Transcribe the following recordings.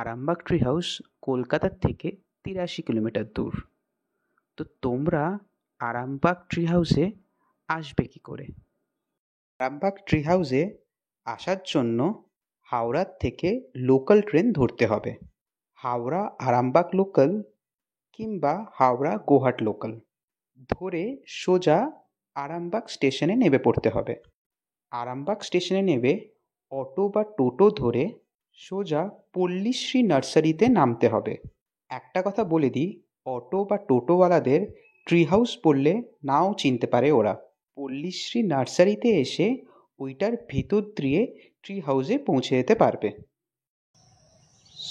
Arambagh tree house কলকাতার থেকে ৮৩ kilometre দূর। তো তোমরা আরামবাগ ট্রি হাউসে আসবে কী করে? আরামবাগ ট্রি হাউসে আসার জন্য হাওড়ার থেকে লোকাল ট্রেন ধরতে হবে। হাওড়া আরামবাগ লোকাল কিংবা হাওড়া গোহাট লোকাল ধরে সোজা আরামবাগ স্টেশনে নেমে পড়তে হবে। আরামবাগ স্টেশনে নেমে অটো বা টোটো ধরে সোজা পল্লীশ্রী নার্সারিতে নামতে হবে। একটা কথা বলে দিই, অটো বা টোটোওয়ালাদের ট্রি হাউস বললে নাও চিনতে পারে ওরা। পল্লীশ্রী নার্সারিতে এসে ওইটার ভেতর দিয়ে ট্রি হাউসে পৌঁছে যেতে পারবে।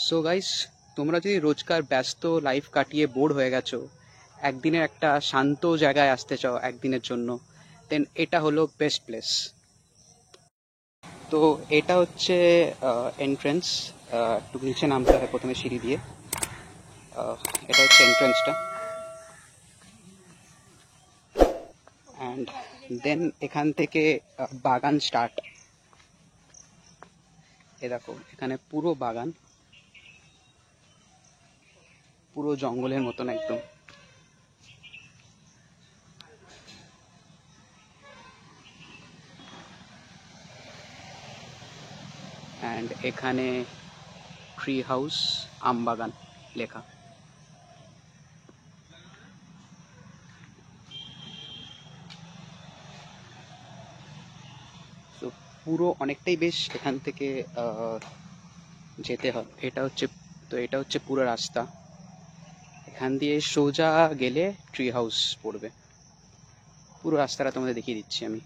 সো গাইস, তোমরা যদি রোজকার ব্যস্ত লাইফ কাটিয়ে বোর হয়ে গেছো, একদিনের একটা শান্ত জায়গায় আসতে চাও একদিনের জন্য, দেন এটা হলো বেস্ট প্লেস। তো এটা হচ্ছে এন্ট্রেন্স। একটু নিচে নামতে হয় প্রথমে সিঁড়ি দিয়ে। এটা হচ্ছে এন্ট্রেন্সটা, অ্যান্ড দেন এখান থেকে বাগান স্টার্ট। এ দেখো, এখানে পুরো বাগান, পুরো জঙ্গলের মতন একদম। অ্যান্ড এখানে ট্রি হাউস আমবাগান লেখা। তো পুরো অনেকটাই বেশ এখান থেকে যেতে হয়। এটা হচ্ছে পুরো রাস্তা। এখান দিয়ে সোজা গেলে ট্রি হাউস পড়বে। পুরো রাস্তাটা তোমাদের দেখিয়ে দিচ্ছি আমি।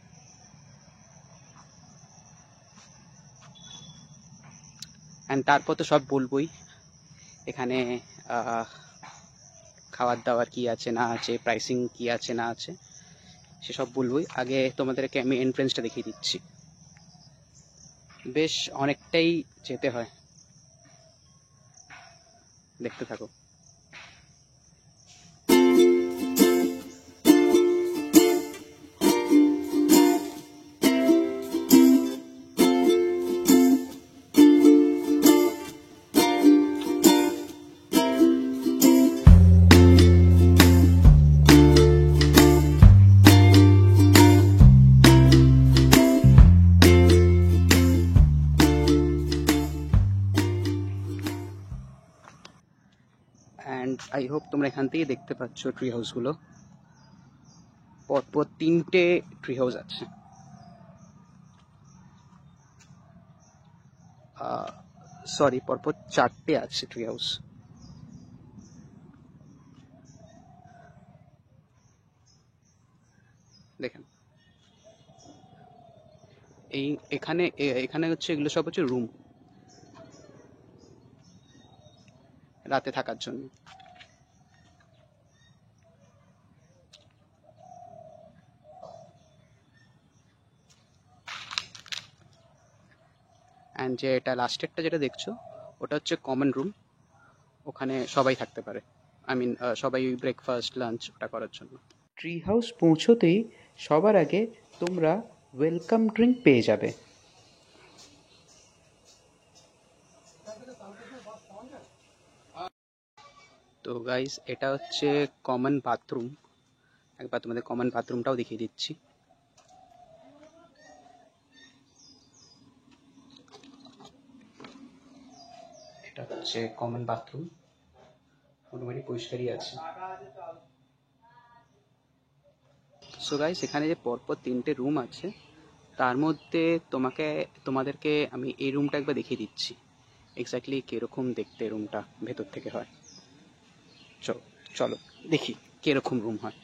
অ্যান্ড তারপর তো সব বলবোই, এখানে খাবার দাবার কি আছে না আছে, প্রাইসিং কি আছে না আছে, সেসব বলবোই। আগে তোমাদেরকে আমি এন্ট্রেন্সটা দেখিয়ে দিচ্ছি। বেশ অনেকটাই যেতে হয়, দেখতে থাকো। অ্যান্ড আই হোপ তোমরা এখান থেকেই দেখতে পাচ্ছ ট্রি হাউসগুলো। পরপর 3টে ট্রি হাউস আছে। সরি, পরপর 4টে আছে ট্রি হাউস। দেখেন, এখানে হচ্ছে এগুলো সব হচ্ছে রুম, রাতে থাকার জন্য। অ্যান্ড যে এটা লাস্টেরটা যেটা দেখছো, ওটা হচ্ছে কমন রুম। ওখানে সবাই থাকতে পারে, আই মিন সবাই ব্রেকফাস্ট লাঞ্চ ওটা করার জন্য। ট্রি হাউস পৌঁছতেই সবার আগে তোমরা ওয়েলকাম ড্রিঙ্ক পেয়ে যাবে। তো গাইস, এটা হচ্ছে কমন বাথরুম। একবার তোমাদের কমন বাথরুমটাও দেখিয়ে দিচ্ছি। এটা হচ্ছে কমন বাথরুম, মোটামুটি পরিষ্কারই আছে। সো গাইস, এখানে যে পরপর 3টে রুম আছে, তার মধ্যে তোমাদেরকে আমি এই রুমটা একবার দেখিয়ে দিচ্ছি, এক্স্যাক্টলি কিরকম দেখতে রুমটা ভেতর থেকে হয়। চলো দেখি কিরকম রুম হয়।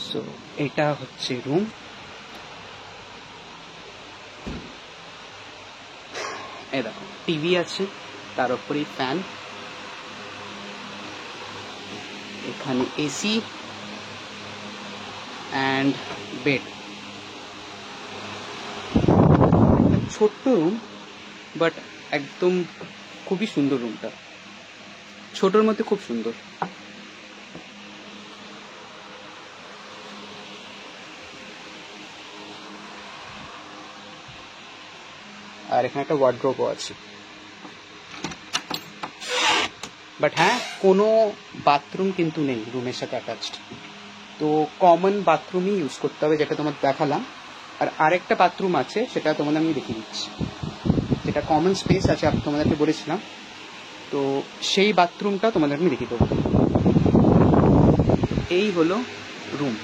সো এটা হচ্ছে রুম। এই দেখো, টিভি আছে, তার উপরেই ফ্যান। এখানে এসি অ্যান্ড বেড। ছোট্ট রুম, বাট একদম খুবই সুন্দর রুমটা, ছোটোর মধ্যে খুব সুন্দর। আর এখানে একটা ওয়ার্ড্রোবও আছে, বাট হ্যাঁ কোনো বাথরুম কিন্তু নেই রুমের সাথে অ্যাটাচড, তো কমন বাথরুমই ইউজ করতে হবে, যেটা তোমার দেখালাম। আর আরেকটা বাথরুম আছে, সেটা তোমাদের আমি দেখিয়ে দিচ্ছি, যেটা কমন স্পেস আছে তোমাদেরকে বলেছিলাম, তো সেই বাথরুমটা তোমাদের আমি দেখিয়ে দেবো। এই হলো রুম।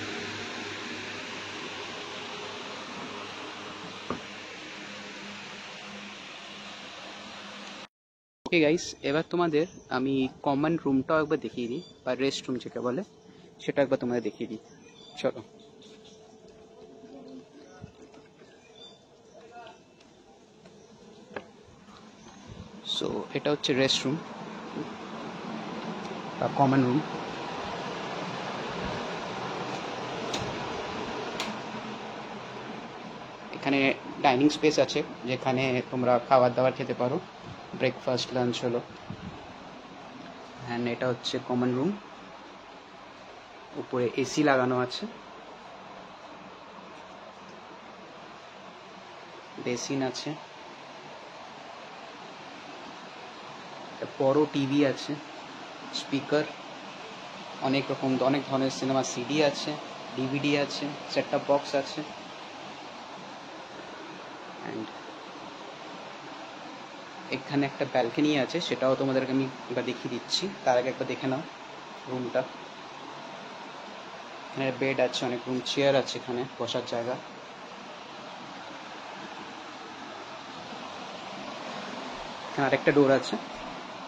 ওকে গাইস, এবার তোমাদের আমি কমন রুমটাও একবার দেখিয়ে দিই, বা রেস্ট রুম যেটা বলে সেটা একবার তোমাদের দেখিয়ে দিই। চলো। সো এটা হচ্ছে রেস্ট রুম বা কমন রুম। এখানে ডাইনিং স্পেস আছে, যেখানে তোমরা খাবার দাবার খেতে পারো, ব্রেকফাস্ট লাঞ্চ হলো। অ্যান্ড এটা হচ্ছে কমন রুম, উপরে এসি লাগানো আছে, বেসিন আছে, বড় টিভি আছে, স্পিকার, অনেক ধরনের সিনেমা সিডি আছে, ডিভিডি আছে, সেট টপ বক্স আছে। অ্যান্ড এখানে একটা ব্যালকনি আছে, সেটাও তোমাদেরকে আমি এবার দেখিয়ে দিচ্ছি, তার আগে একবার দেখে নাও রুমটা। এখানে বেড আছে, অনেক রুম চেয়ার আছে, এখানে বসার জায়গা। এখানে আরেকটা ডোর আছে,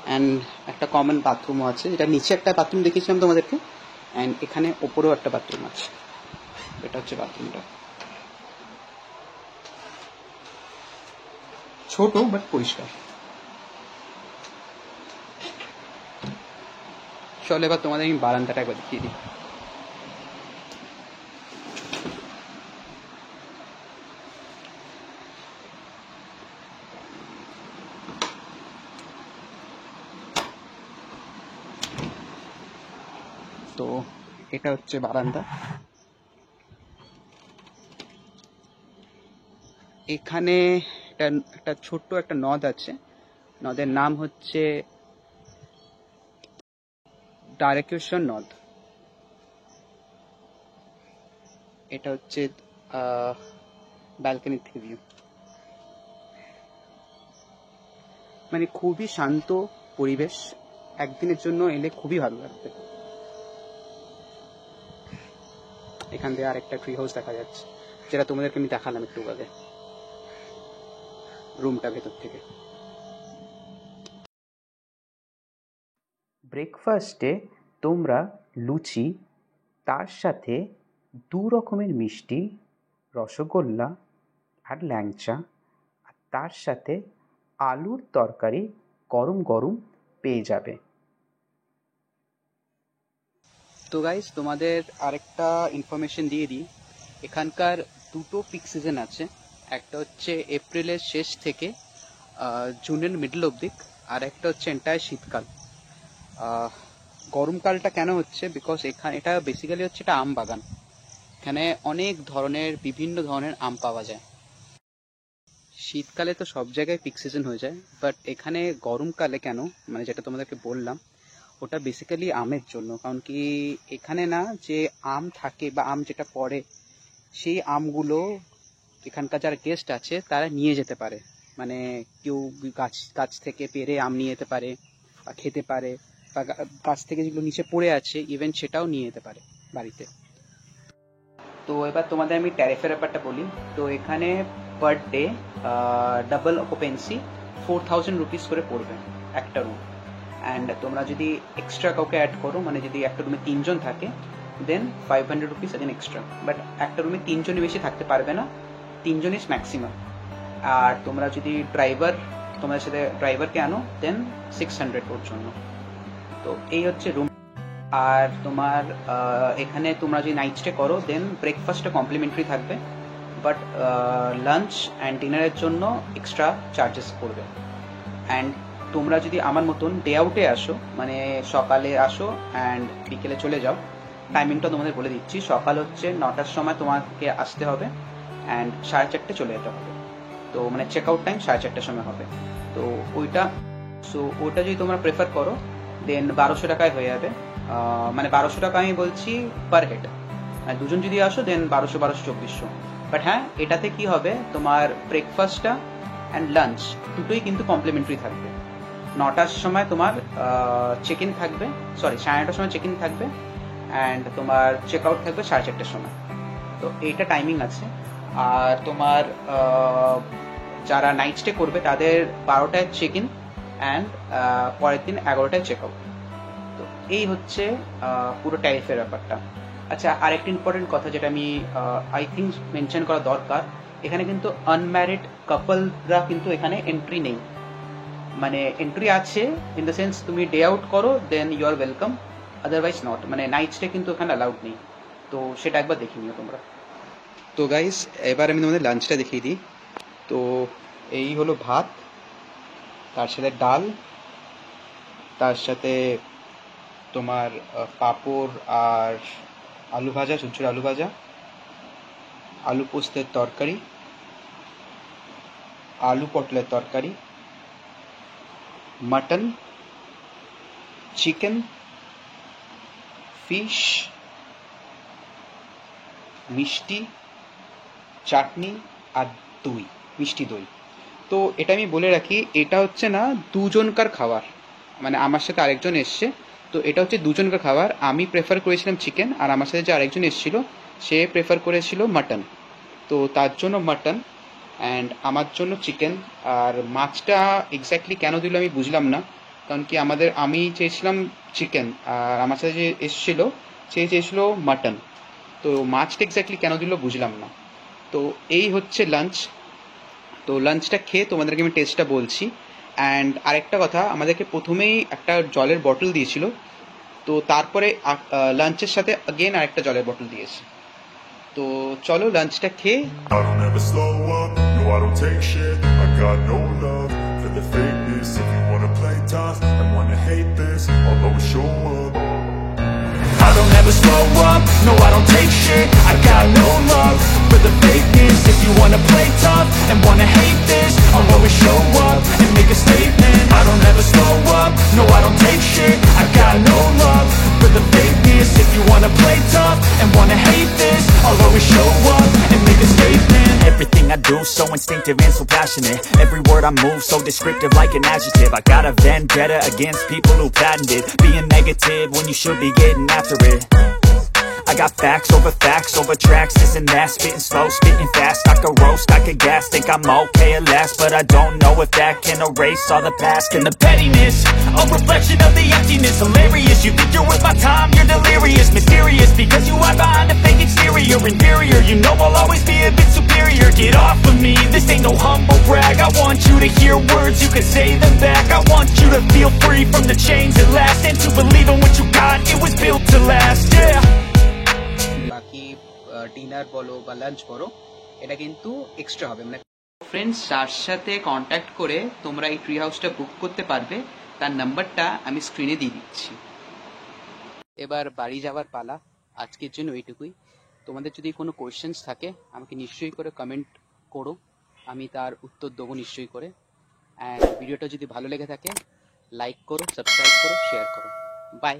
অ্যান্ড একটা কমন বাথরুমও আছে, যেটা নিচে একটা বাথরুম দেখিয়েছিলাম তোমাদেরকে, অ্যান্ড এখানে ওপরেও একটা বাথরুম আছে। এটা হচ্ছে বাথরুমটা, ছোট বাট পরিষ্কার। চলো এবার তোমাদের আমি বারান্দাটা একবার দেখিয়ে দিই। তো এটা হচ্ছে বারান্দা। এখানে একটা ছোট্ট একটা নদ আছে, নদের নাম হচ্ছে দ্বারকেশ্বর নদ। এটা হচ্ছে ব্যালকনি থেকে ভিউ, মানে খুবই শান্ত পরিবেশ, একদিনের জন্য এলে খুবই ভালো লাগবে। এখান থেকে আরেকটা ট্রি হাউস দেখা যাচ্ছে, যেটা তোমাদেরকে আমি দেখালাম একটু আগে রুমটা ভেতর থেকে। ব্রেকফাস্টে তোমরা লুচি, তার সাথে 2 রকমের মিষ্টি, রসগোল্লা আর ল্যাংচা, আর তার সাথে আলুর তরকারি গরম গরম পেয়ে যাবে। তো গাইস, তোমাদের আরেকটা ইনফরমেশন দিয়ে দিই, এখানকার দুটো পিক সিজন আছে, একটা হচ্ছে এপ্রিলের শেষ থেকে জুনের মিডল অবধি, আর একটা হচ্ছে এন্টায়ার শীতকাল। গরমকালটা কেন হচ্ছে, বিকজ এটা বেসিক্যালি হচ্ছে এটা আম বাগান, এখানে অনেক ধরনের বিভিন্ন ধরনের আম পাওয়া যায়। শীতকালে তো সব জায়গায় পিক সিজন হয়ে যায়, বাট এখানে গরমকালে কেন, মানে যেটা তোমাদেরকে বললাম, ওটা বেসিক্যালি আমের জন্য। কারণ কি এখানে না যে আম থাকে বা আম যেটা পড়ে, সেই আমগুলো এখানকার যারা গেস্ট আছে তারা নিয়ে যেতে পারে, মানে কেউ গাছ থেকে পেড়ে আম নিয়ে যেতে পারে বা খেতে পারে, বা গাছ থেকে যেগুলো নিচে পড়ে আছে ইভেন সেটাও নিয়ে যেতে পারে বাড়িতে। তো এবার তোমাদের আমি ট্যারিফের ব্যাপারটা বলি। তো এখানে per day double occupancy 4000 rupees করে পড়বে একটা রুম। অ্যান্ড তোমরা যদি এক্সট্রা কাউকে অ্যাড করো, মানে যদি একটা রুমে 3 জন থাকে, দেন 500 রুপিস অ্যাগেন এক্সট্রা। বাট একটা রুমে 3 জনই বেশি থাকতে পারবে না, 3 জন ইজ ম্যাক্সিমাম। আর তোমরা যদি তোমাদের সাথে ড্রাইভারকে আনো, দেন 600 ওর জন্য। তো এই হচ্ছে রুম। আর তোমার এখানে তোমরা যদি নাইট স্টে করো দেন ব্রেকফাস্টটা কমপ্লিমেন্টারি থাকবে, বাট লাঞ্চ অ্যান্ড ডিনারের জন্য এক্সট্রা চার্জেস পড়বে। অ্যান্ড তোমরা যদি আমার মতন ডে আউটে আসো, মানে সকালে আসো অ্যান্ড বিকেলে চলে যাও, টাইমিংটা তোমাদের বলে দিচ্ছি। সকাল হচ্ছে 9টার সময় তোমাকে আসতে হবে অ্যান্ড 4:30 চলে যেতে হবে। তো মানে চেক আউট টাইম 4:30টার সময় হবে। তো ওইটা যদি তোমরা প্রেফার করো দেন 1200 টাকায় হয়ে যাবে। মানে 1200 টাকা আমি বলছি পার হেড, মানে দুজন যদি আসো দেন 1200 2400। বাট হ্যাঁ, এটাতে কি হবে, তোমার ব্রেকফাস্টটা অ্যান্ড লাঞ্চ দুটোই কিন্তু কমপ্লিমেন্টারি থাকবে। 9টার সময় তোমার চেক ইন থাকবে, সরি 9:30টার সময় চেক ইন থাকবে অ্যান্ড তোমার চেক আউট থাকবে 4:30টার সময়। তো এইটা টাইমিং আছে। আর তোমার যারা নাইট স্টে করবে তাদের 12টায় চেক ইন অ্যান্ড পরের দিন 11টায় চেক আউট। তো এই হচ্ছে পুরো ট্যারিফের ব্যাপারটা। আচ্ছা, আরেকটা ইম্পর্টেন্ট কথা যেটা আমি আই থিঙ্ক মেনশন করা দরকার, এখানে কিন্তু আনম্যারিড কাপলরা কিন্তু এখানে এন্ট্রি নেই। মানে এন্ট্রি আছে ইন দ্য সেন্স তুমি ডে আউট করো then you are welcome, otherwise not. মানে নাইট স্টে কিন্তু এখানে অ্যালাউড নেই। তো সেটা একবার দেখে নিও তোমরা। তো গাইস, এবার আমি তোমাদের লাঞ্চটা দেখিয়ে দিই। তো এই হলো ভাত, তার সাথে ডাল, তার সাথে তোমার পাঁপড় আর আলু ভাজা, চুচুর আলু ভাজা, আলু পোস্তের তরকারি, আলু পটলের তরকারি, মাটন, চিকেন, ফিশ, মিষ্টি, চাটনি আর দই, মিষ্টি দই। তো এটা আমি বলে রাখি, এটা হচ্ছে না দুজনকার খাবার, মানে আমার সাথে আরেকজন এসছে, তো এটা হচ্ছে দুজনকার খাবার। আমি প্রেফার করেছিলাম চিকেন আর আমার সাথে যে আরেকজন এসেছিল সে প্রেফার করেছিল মাটন, তো তার জন্য মাটন অ্যান্ড আমার জন্য চিকেন। আর মাছটা এক্স্যাক্টলি কেন দিল আমি বুঝলাম না, কারণ কি আমি চেয়েছিলাম চিকেন আর আমার সাথে যে এসেছিল সে চেয়েছিল মাটন, তো মাছটা এক্স্যাক্টলি কেন দিল বুঝলাম না। তো এই হচ্ছে লাঞ্চ। তো লাঞ্চটা খেয়ে তোমাদেরকে আমি টেস্টটা বলছি। অ্যান্ড আরেকটা কথা, আমাদেরকে প্রথমেই একটা জলের বটল দিয়েছিল, তো তারপরে লাঞ্চের সাথে अगेन আরেকটা জলের বটল দিয়েছে। তো চলো লাঞ্চটা খেয়ে। I don't ever slow up, no I don't take shit. I got no love for the fakeness. If you wanna play tough and wanna hate this, I'll always show up. I don't ever slow up, no I don't take shit. I got no love for the fakeness. If you wanna play tough and wanna hate this, I'll always show up and make a statement. I don't ever slow up, no I don't take shit. I got no love for the fakeness. If you wanna play tough and wanna hate this, I'll always show up and make a statement. Everything I do so instinctive and so passionate. Every word I move so descriptive like an adjective. I got a vendetta against people who patented being negative when you should be getting after it. I got facts over tracks, this and that, spitting slow, spitting fast. I could roast, I could gas, think I'm okay at last, but I don't know if that can erase all the past. And the pettiness, a reflection of the emptiness. Hilarious, you think you're worth my time, you're delirious. Mysterious, because you hide behind a fake exterior. Inferior, you know I'll always be a bit superior. Get off of me, this ain't no humble brag. I want you to hear words, you can say them back. I want you to feel free from the chains at last, and to believe in what you got, it was built to last, yeah. বাকি dinner বলো বা lunch বলো, এটা কিন্তু extra হবে। মানে friends, যার সাথে কন্ট্যাক্ট করে তোমরা এই ট্রি হাউসটা বুক করতে পারবে তার নাম্বারটা আমি স্ক্রিনে দিয়ে দিচ্ছি। এবার বাড়ি যাওয়ার পালা, আজকের জন্য এইটুকুই। তোমাদের যদি কোনো কোয়েশ্চেন্স থাকে আমাকে নিশ্চয়ই করে কমেন্ট করো, আমি তার উত্তর দেবো নিশ্চয়ই করে। অ্যান্ড ভিডিওটা যদি ভালো লেগে থাকে লাইক করো, সাবস্ক্রাইব করো, শেয়ার করো। বাই।